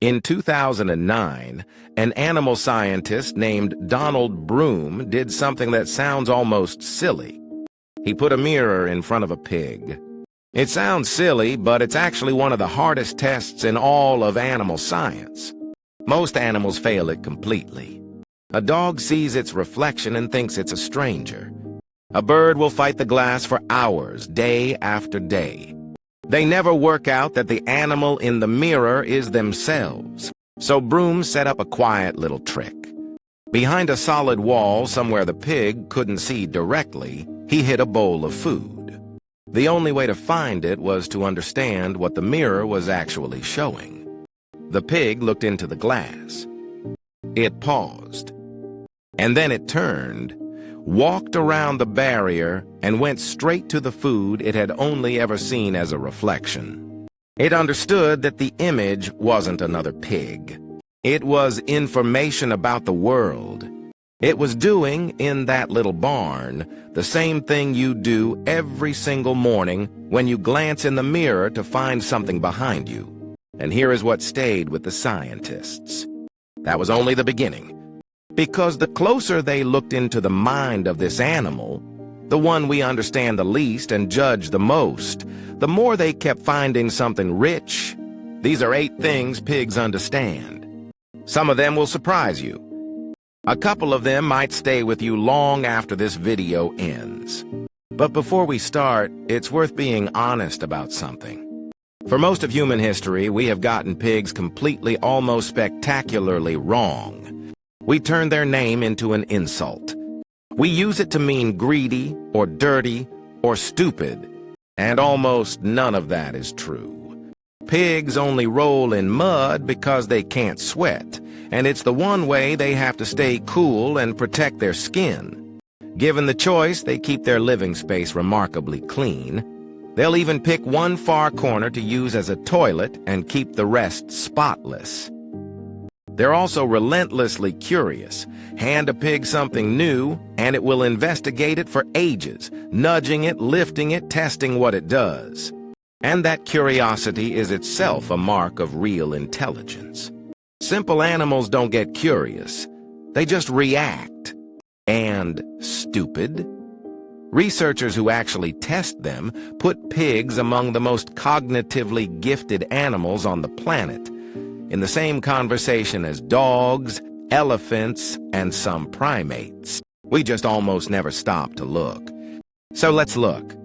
In 2009, an animal scientist named Donald Broom did something that sounds almost silly. He put a mirror in front of a pig. It sounds silly, but it's actually one of the hardest tests in all of animal science. Most animals fail it completely. A dog sees its reflection and thinks it's a stranger. A bird will fight the glass for hours, day after day. They never work out that the animal in the mirror is themselves. So Broom set up a quiet little trick. Behind a solid wall, somewhere the pig couldn't see directly, he hid a bowl of food. The only way to find it was to understand what the mirror was actually showing. The pig looked into the glass. It paused. And then it turned, walked around the barrier, and went straight to the food it had only ever seen as a reflection. It understood that the image wasn't another pig. It was information about the world. It was doing, in that little barn, the same thing you do every single morning when you glance in the mirror to find something behind you. And here is what stayed with the scientists. That was only the beginning. Because the closer they looked into the mind of this animal, the one we understand the least and judge the most, the more they kept finding something rich. These are 8 things pigs understand. Some of them will surprise you. A couple of them might stay with you long after this video ends. But before we start, it's worth being honest about something. For most of human history, we have gotten pigs completely, almost spectacularly wrong. We turn their name into an insult. We use it to mean greedy, or dirty, or stupid, and almost none of that is true. Pigs only roll in mud because they can't sweat, and it's the one way they have to stay cool and protect their skin. Given the choice, they keep their living space remarkably clean. They'll even pick one far corner to use as a toilet and keep the rest spotless. They're also relentlessly curious. Hand a pig something new, and it will investigate it for ages, nudging it, lifting it, testing what it does. And that curiosity is itself a mark of real intelligence. Simple animals don't get curious. They just react. And stupid? Researchers who actually test them put pigs among the most cognitively gifted animals on the planet, in the same conversation as dogs, elephants, and some primates. We just almost never stop to look. So let's look.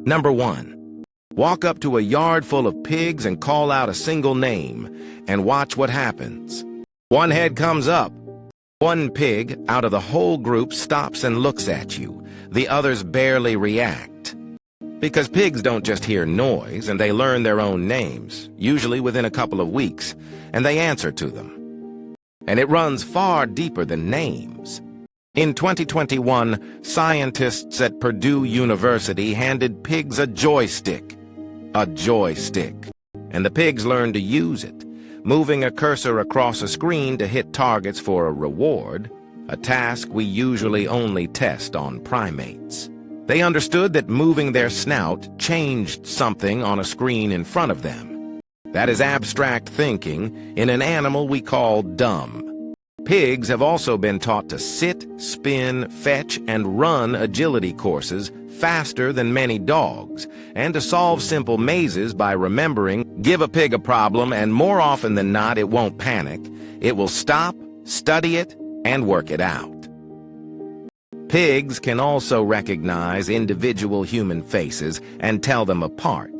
Number 1. Walk up to a yard full of pigs and call out a single name, and watch what happens. One head comes up. One pig out of the whole group stops and looks at you. The others barely react. Because pigs don't just hear noise, and they learn their own names, usually within a couple of weeks, and they answer to them. And it runs far deeper than names. In 2021, scientists at Purdue University handed pigs a joystick. A joystick. And the pigs learned to use it, moving a cursor across a screen to hit targets for a reward, a task we usually only test on primates. They understood that moving their snout changed something on a screen in front of them. That is abstract thinking in an animal we call dumb. Pigs have also been taught to sit, spin, fetch, and run agility courses faster than many dogs, and to solve simple mazes by remembering, give a pig a problem, and more often than not it won't panic. It will stop, study it, and work it out. Pigs can also recognize individual human faces and tell them apart.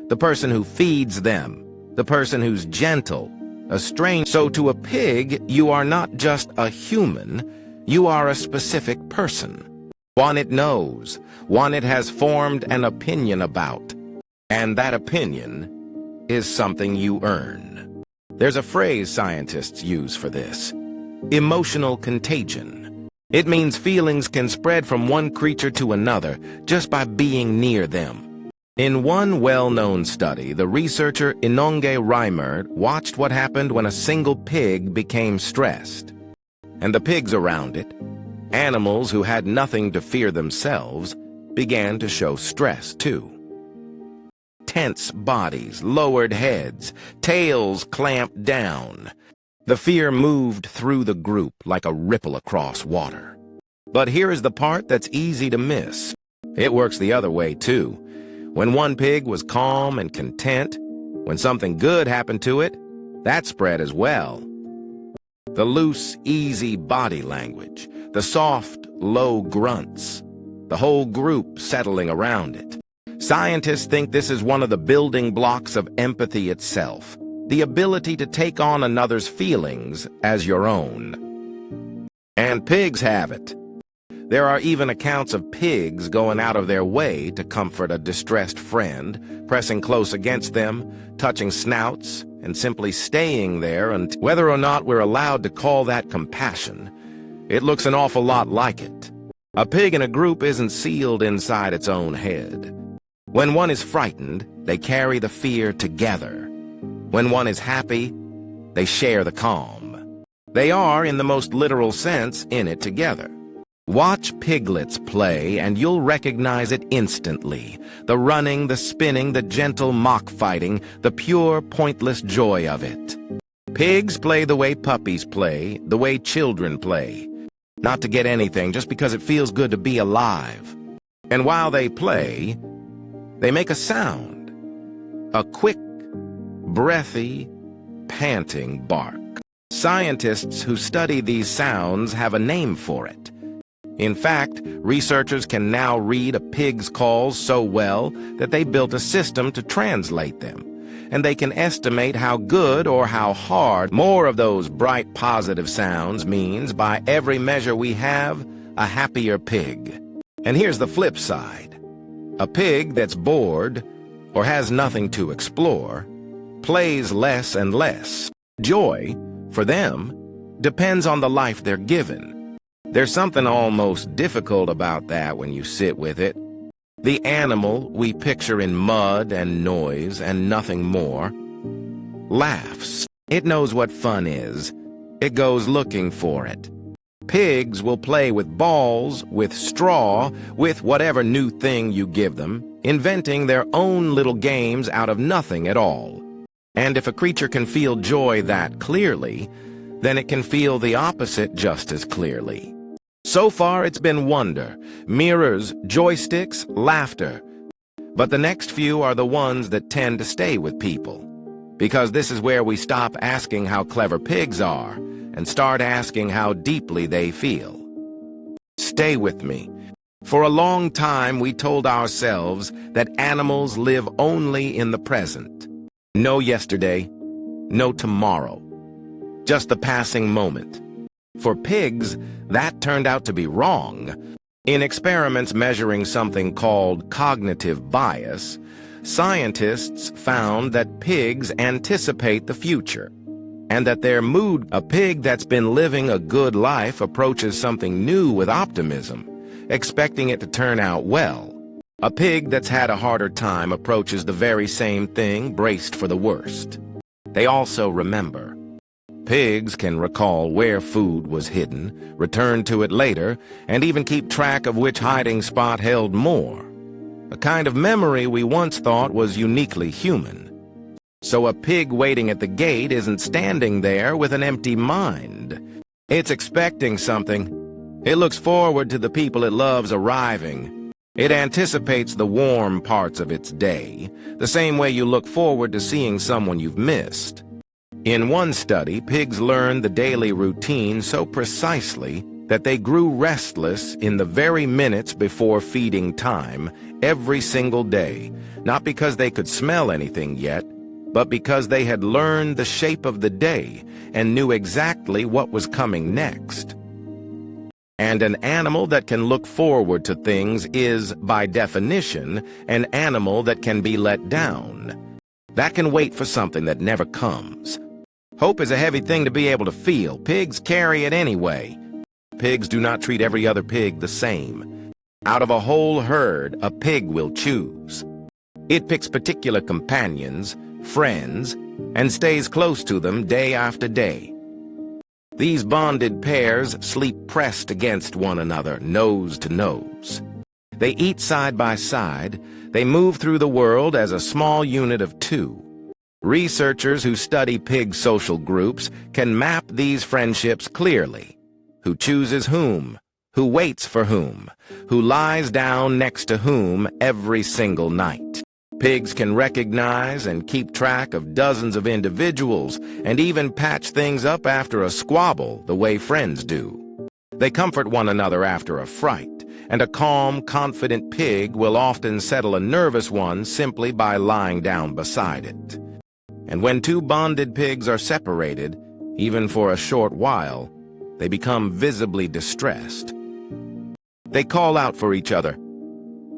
The person who feeds them, the person who's gentle, a stranger. So to a pig, you are not just a human, you are a specific person. One it knows, one it has formed an opinion about. And that opinion is something you earn. There's a phrase scientists use for this: emotional contagion. It means feelings can spread from one creature to another just by being near them. In one well-known study, the researcher Inonge Reimer watched what happened when a single pig became stressed. And the pigs around it, animals who had nothing to fear themselves, began to show stress too. tense bodies, lowered heads, tails clamped down. The fear moved through the group like a ripple across water. But here is the part that's easy to miss. It works the other way, too. When one pig was calm and content, when something good happened to it, that spread as well. The loose, easy body language, the soft, low grunts, the whole group settling around it. Scientists think this is one of the building blocks of empathy itself, the ability to take on another's feelings as your own. And pigs have it. There are even accounts of pigs going out of their way to comfort a distressed friend, pressing close against them, touching snouts, and simply staying there. And whether or not we're allowed to call that compassion, it looks an awful lot like it. A pig in a group isn't sealed inside its own head. When one is frightened, they carry the fear together. When one is happy, they share the calm. They are, in the most literal sense, in it together. Watch piglets play and you'll recognize it instantly. The running, the spinning, the gentle mock-fighting, the pure, pointless joy of it. Pigs play the way puppies play, the way children play. Not to get anything, just because it feels good to be alive. And while they play, they make a sound. A quick, breathy, panting bark. Scientists who study these sounds have a name for it. In fact, researchers can now read a pig's calls so well that they built a system to translate them, and they can estimate how good or how hard more of those bright positive sounds means by every measure we have, a happier pig. And here's the flip side. A pig that's bored or has nothing to explore plays less and less. Joy, for them, depends on the life they're given. There's something almost difficult about that when you sit with it. The animal we picture in mud and noise and nothing more laughs. It knows what fun is. It goes looking for it. Pigs will play with balls, with straw, with whatever new thing you give them, inventing their own little games out of nothing at all. And if a creature can feel joy that clearly, then it can feel the opposite just as clearly. So far, it's been wonder, mirrors, joysticks, laughter. But the next few are the ones that tend to stay with people. Because this is where we stop asking how clever pigs are and start asking how deeply they feel. Stay with me. For a long time, we told ourselves that animals live only in the present. No yesterday, no tomorrow. Just the passing moment. For pigs, that turned out to be wrong. In experiments measuring something called cognitive bias, scientists found that pigs anticipate the future, and that their mood, a pig that's been living a good life approaches something new with optimism, expecting it to turn out well. A pig that's had a harder time approaches the very same thing, braced for the worst. They also remember. Pigs can recall where food was hidden, return to it later, and even keep track of which hiding spot held more. A kind of memory we once thought was uniquely human. So a pig waiting at the gate isn't standing there with an empty mind. It's expecting something. It looks forward to the people it loves arriving. It anticipates the warm parts of its day, the same way you look forward to seeing someone you've missed. In one study, pigs learned the daily routine so precisely that they grew restless in the very minutes before feeding time every single day, not because they could smell anything yet, but because they had learned the shape of the day and knew exactly what was coming next. And an animal that can look forward to things is, by definition, an animal that can be let down. That can wait for something that never comes. Hope is a heavy thing to be able to feel. Pigs carry it anyway. Pigs do not treat every other pig the same. Out of a whole herd, a pig will choose. It picks particular companions, friends, and stays close to them day after day. These bonded pairs sleep pressed against one another, nose to nose. They eat side by side, They move through the world as a small unit of two. Researchers who study pig social groups can map these friendships clearly. Who chooses whom? Who waits for whom? Who lies down next to whom every single night? Pigs can recognize and keep track of dozens of individuals and even patch things up after a squabble the way friends do. They comfort one another after a fright, and a calm, confident pig will often settle a nervous one simply by lying down beside it. And when two bonded pigs are separated, even for a short while, they become visibly distressed. They call out for each other.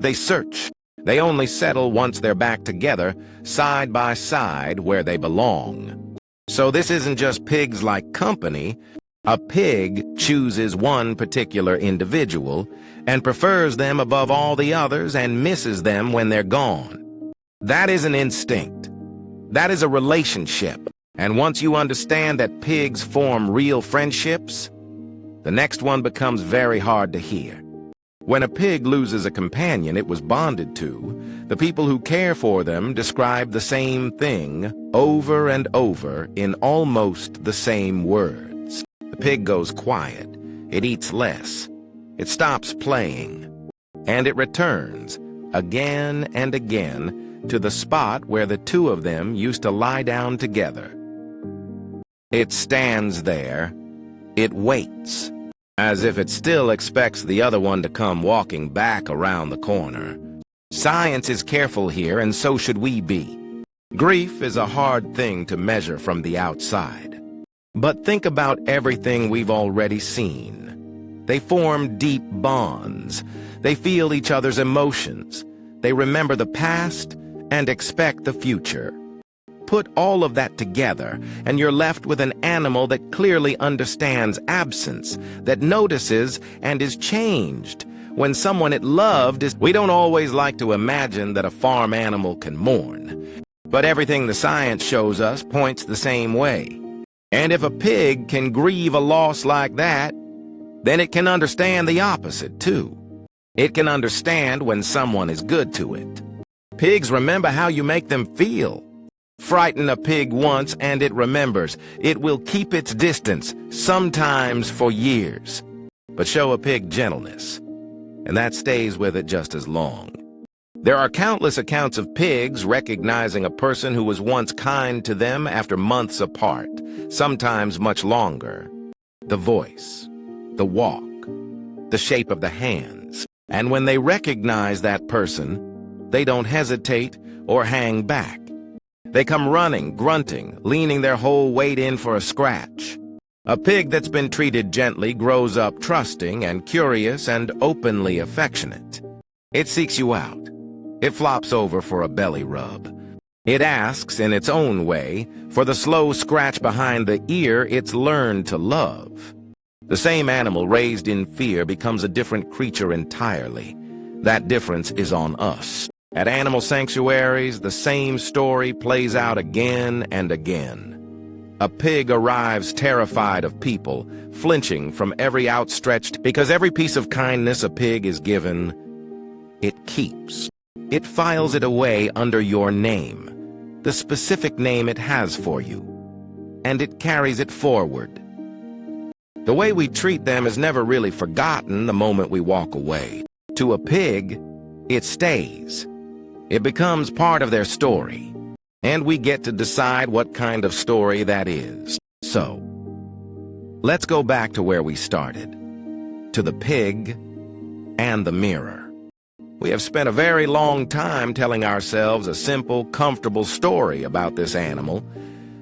They search. They only settle once they're back together, side by side where they belong. So this isn't just pigs like company. A pig chooses one particular individual and prefers them above all the others and misses them when they're gone. That is an instinct. That is a relationship. And once you understand that pigs form real friendships, the next one becomes very hard to hear. When a pig loses a companion it was bonded to, the people who care for them describe the same thing over and over in almost the same words. The pig goes quiet, it eats less, it stops playing, and it returns again and again to the spot where the two of them used to lie down together. It stands there, it waits, as if it still expects the other one to come walking back around the corner. Science is careful here, and so should we be. Grief is a hard thing to measure from the outside. But think about everything we've already seen. They form deep bonds. They feel each other's emotions. They remember the past and expect the future. Put all of that together, and you're left with an animal that clearly understands absence, that notices and is changed. When someone it loved is... We don't always like to imagine that a farm animal can mourn, but everything the science shows us points the same way. And if a pig can grieve a loss like that, then it can understand the opposite, too. It can understand when someone is good to it. Pigs remember how you make them feel. Frighten a pig once and it remembers. It will keep its distance, sometimes for years. But show a pig gentleness, and that stays with it just as long. There are countless accounts of pigs recognizing a person who was once kind to them after months apart, sometimes much longer. The voice, the walk, the shape of the hands. And when they recognize that person, they don't hesitate or hang back. They come running, grunting, leaning their whole weight in for a scratch. A pig that's been treated gently grows up trusting and curious and openly affectionate. It seeks you out. It flops over for a belly rub. It asks, in its own way, for the slow scratch behind the ear it's learned to love. The same animal raised in fear becomes a different creature entirely. That difference is on us. At animal sanctuaries, the same story plays out again and again. A pig arrives terrified of people, flinching from every outstretched, because every piece of kindness a pig is given, it keeps. It files it away under your name, the specific name it has for you, and it carries it forward. The way we treat them is never really forgotten the moment we walk away. To a pig, it stays. It becomes part of their story, and we get to decide what kind of story that is. So, let's go back to where we started, to the pig and the mirror. We have spent a very long time telling ourselves a simple, comfortable story about this animal,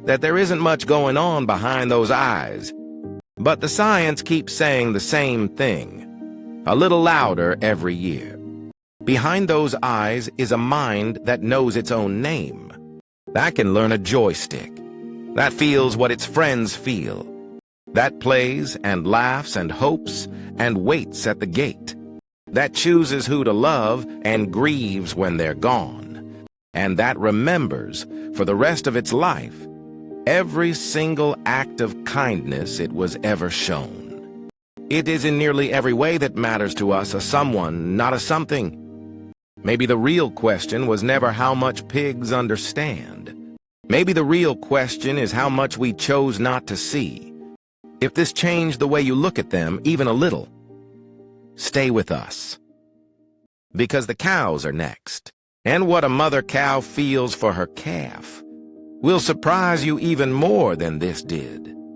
that there isn't much going on behind those eyes. But the science keeps saying the same thing, a little louder every year. Behind those eyes is a mind that knows its own name. That can learn a joystick. That feels what its friends feel. That plays and laughs and hopes and waits at the gate. That chooses who to love and grieves when they're gone. And that remembers, for the rest of its life, every single act of kindness it was ever shown. It is in nearly every way that matters to us a someone, not a something. Maybe the real question was never how much pigs understand. Maybe the real question is how much we chose not to see. If this changed the way you look at them even a little, stay with us. Because the cows are next, and what a mother cow feels for her calf will surprise you even more than this did.